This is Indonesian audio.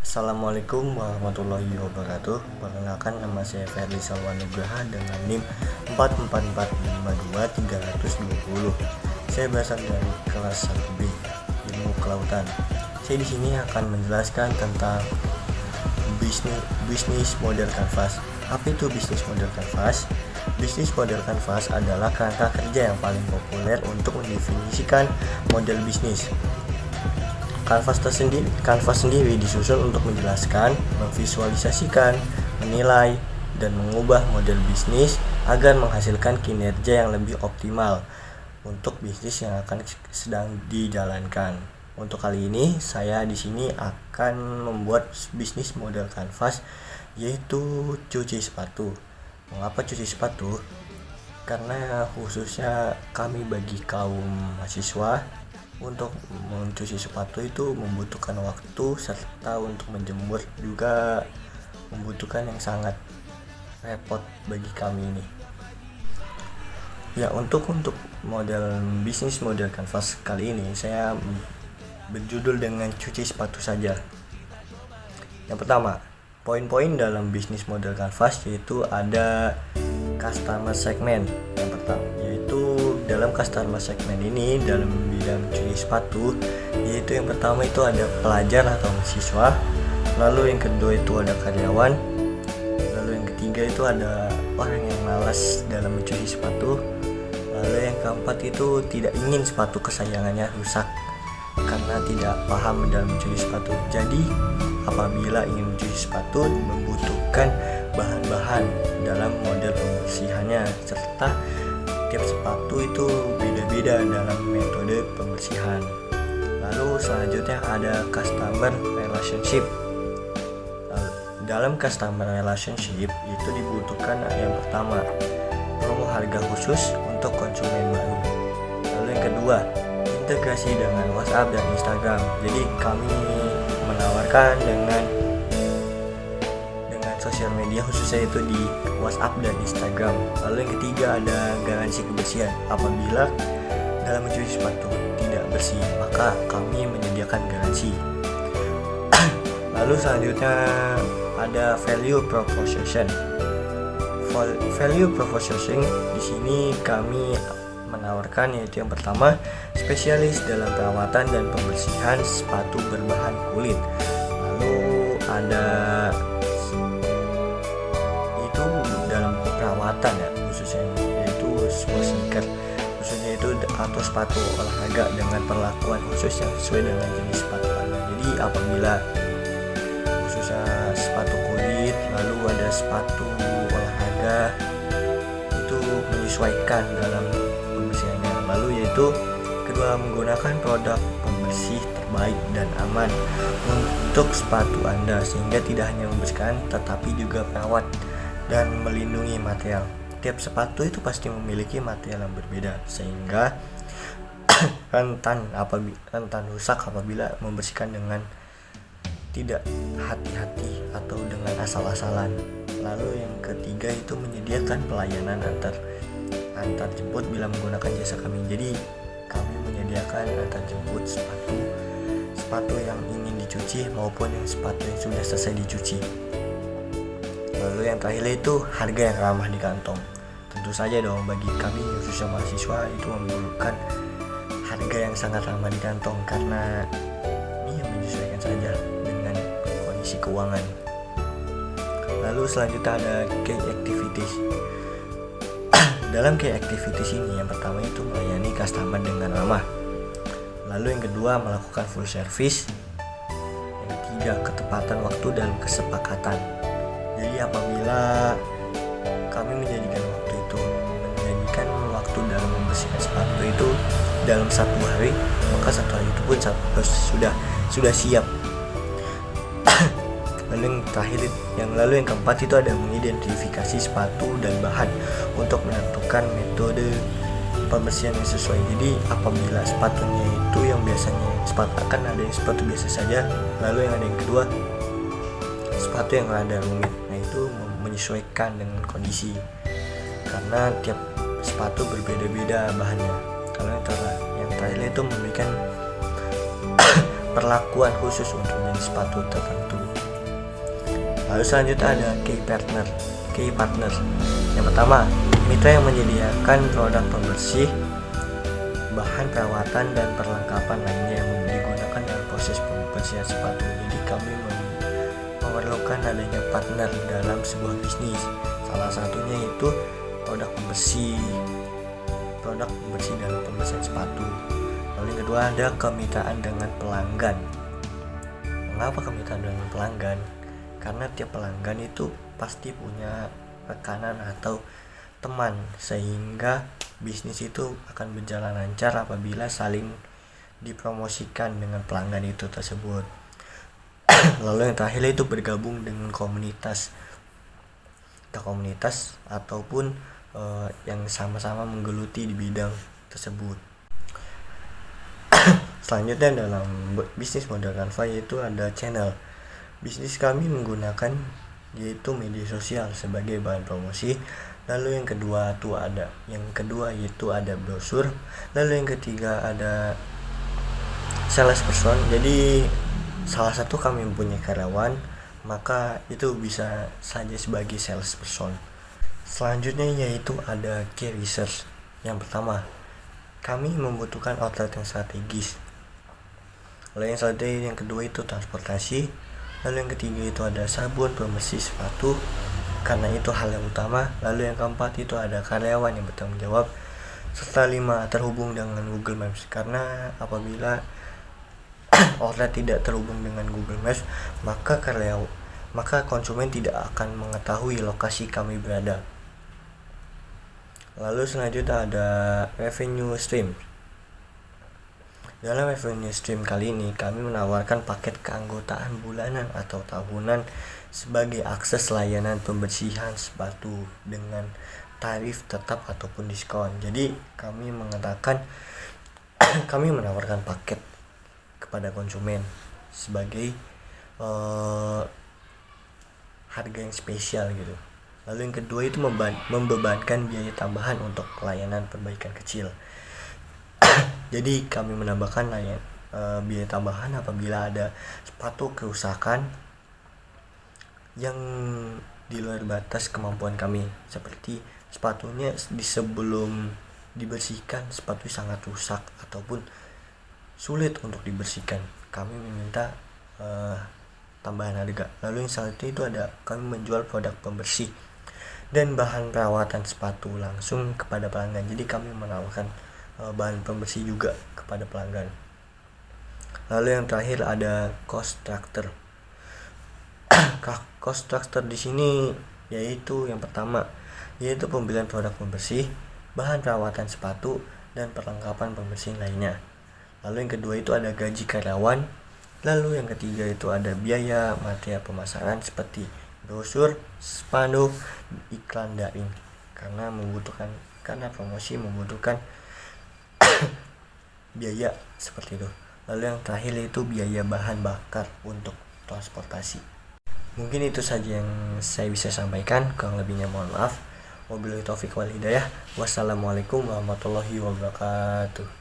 Assalamualaikum warahmatullahi wabarakatuh. Perkenalkan, nama saya Ferdi Salwanugraha dengan NIM 44452-320. Saya berasal dari kelas 1B Ilmu Kelautan. Saya di sini akan menjelaskan tentang bisnis model kanvas. Apa itu bisnis model kanvas? Bisnis model kanvas adalah kerangka kerja yang paling populer untuk mendefinisikan model bisnis. Kanvas sendiri disusun untuk menjelaskan, memvisualisasikan, menilai, dan mengubah model bisnis agar menghasilkan kinerja yang lebih optimal untuk bisnis yang akan sedang dijalankan. Untuk kali ini, saya di sini akan membuat bisnis model kanvas, yaitu cuci sepatu. Mengapa cuci sepatu? Karena khususnya kami bagi kaum mahasiswa, untuk mencuci sepatu itu membutuhkan waktu, serta untuk menjemur juga membutuhkan yang sangat repot bagi kami ini. Ya, untuk model bisnis model kanvas kali ini saya berjudul dengan cuci sepatu saja. Yang pertama, poin-poin dalam bisnis model kanvas yaitu ada customer segment. Yang pertama yaitu dalam customer segment ini, dalam bidang cuci sepatu, yaitu yang pertama itu ada pelajar atau mahasiswa, lalu yang kedua itu ada karyawan, lalu yang ketiga itu ada orang yang malas dalam mencuci sepatu, lalu yang keempat itu tidak ingin sepatu kesayangannya rusak karena tidak paham dalam mencuci sepatu. Jadi apabila ingin mencuci sepatu membutuhkan bahan-bahan dalam model pembersihannya, serta tiap sepatu itu beda-beda dalam metode pembersihan. Lalu selanjutnya ada customer relationship. Dalam customer relationship itu dibutuhkan yang pertama, promo harga khusus untuk konsumen baru. Lalu yang kedua, integrasi dengan WhatsApp dan Instagram. Jadi kami menawarkan dengan sosial media khususnya itu di WhatsApp dan Instagram. Lalu yang ketiga ada garansi kebersihan. Apabila dalam mencuci sepatu tidak bersih, maka kami menyediakan garansi. Lalu selanjutnya ada value proposition. Value proposition di sini kami menawarkan yaitu yang pertama, spesialis dalam perawatan dan pembersihan sepatu berbahan kulit. Lalu ada dalam perawatan ya, khususnya yaitu sebuah sneaker khususnya itu atau sepatu olahraga dengan perlakuan khusus yang sesuai dengan jenis sepatu Anda. Jadi apabila khususnya sepatu kulit, lalu ada sepatu olahraga, itu menyesuaikan dalam pembersihannya. Lalu yaitu kedua, menggunakan produk pembersih terbaik dan aman untuk sepatu Anda sehingga tidak hanya membersihkan tetapi juga merawat dan melindungi material. Tiap sepatu itu pasti memiliki material yang berbeda sehingga rentan rusak apabila membersihkan dengan tidak hati-hati atau dengan asal-asalan. Lalu yang ketiga itu menyediakan pelayanan antar jemput bila menggunakan jasa kami. Jadi kami menyediakan antar jemput sepatu yang ingin dicuci maupun yang sepatu yang sudah selesai dicuci. Lalu yang terakhir itu harga yang ramah di kantong. Tentu saja dong, bagi kami khususnya mahasiswa itu memerlukan harga yang sangat ramah di kantong karena ini menyesuaikan saja dengan kondisi keuangan. Lalu selanjutnya ada key activities. Dalam key activities ini yang pertama itu melayani customer dengan ramah. Lalu yang kedua melakukan full service. Yang ketiga ketepatan waktu dalam kesepakatan. Jadi apabila kami menjadikan waktu dalam membersihkan sepatu itu dalam 1 hari, maka 1 hari itu pun sudah siap. Lalu yang keempat itu ada mengidentifikasi sepatu dan bahan untuk menentukan metode pembersihan yang sesuai. Jadi apabila sepatunya itu yang biasanya akan ada yang sepatu biasa saja, lalu yang ada yang kedua sepatu yang ada rumit. Nah itu menyesuaikan dengan kondisi karena tiap sepatu berbeda-beda bahannya. Kalau yang terakhir itu memberikan perlakuan khusus untuk jenis jenis sepatu tertentu. Lalu selanjutnya ada key partner. Yang pertama, mitra yang menyediakan produk pembersih, bahan perawatan dan perlengkapan lainnya yang digunakan dalam proses pembersihan sepatu. Jadi kami memerlukan adanya partner dalam sebuah bisnis. Salah satunya itu produk pembersih dalam pembersihan sepatu. Lalu yang kedua ada kemitraan dengan pelanggan. Mengapa kemitraan dengan pelanggan? Karena tiap pelanggan itu pasti punya rekanan atau teman, sehingga bisnis itu akan berjalan lancar apabila saling dipromosikan dengan pelanggan itu tersebut. Lalu yang terakhir itu bergabung dengan komunitas ataupun yang sama-sama menggeluti di bidang tersebut. Selanjutnya dalam bisnis model Canva yaitu ada channel. Bisnis kami menggunakan yaitu media sosial sebagai bahan promosi. Lalu yang kedua yaitu ada brosur. Lalu yang ketiga ada sales person. Jadi salah satu kami mempunyai karyawan, maka itu bisa saja sebagai sales person. Selanjutnya yaitu ada key research. Yang pertama, kami membutuhkan outlet yang strategis. Lalu yang kedua itu transportasi. Lalu yang ketiga itu ada sabun pembersih sepatu, karena itu hal yang utama. Lalu yang keempat itu ada karyawan yang bertanggung jawab. Serta 5, terhubung dengan Google Maps, karena apabila outlet tidak terhubung dengan Google Maps, maka konsumen tidak akan mengetahui lokasi kami berada. Lalu selanjutnya ada revenue stream. Dalam revenue stream kali ini kami menawarkan paket keanggotaan bulanan atau tahunan sebagai akses layanan pembersihan sepatu dengan tarif tetap ataupun diskon. Jadi kami mengatakan kami menawarkan paket kepada konsumen sebagai harga yang spesial gitu. Lalu yang kedua itu membebankan biaya tambahan untuk layanan perbaikan kecil. Jadi kami menambahkan biaya tambahan apabila ada sepatu kerusakan yang di luar batas kemampuan kami, seperti sepatunya sebelum dibersihkan sepatu sangat rusak ataupun sulit untuk dibersihkan, kami meminta tambahan harga. Lalu yang selanjutnya itu ada kami menjual produk pembersih dan bahan perawatan sepatu langsung kepada pelanggan. Jadi kami menawarkan bahan pembersih juga kepada pelanggan. Lalu yang terakhir ada cost structure. Cost structure di sini yaitu yang pertama yaitu pembelian produk pembersih, bahan perawatan sepatu dan perlengkapan pembersih lainnya. Lalu yang kedua itu ada gaji karyawan. Lalu yang ketiga itu ada biaya material pemasaran seperti brosur, spanduk, iklan daring, karena promosi membutuhkan biaya seperti itu. Lalu yang terakhir itu biaya bahan bakar untuk transportasi. Mungkin itu saja yang saya bisa sampaikan, kurang lebihnya mohon maaf. Wabillahi taufiq wal hidayah. Wassalamualaikum warahmatullahi wabarakatuh.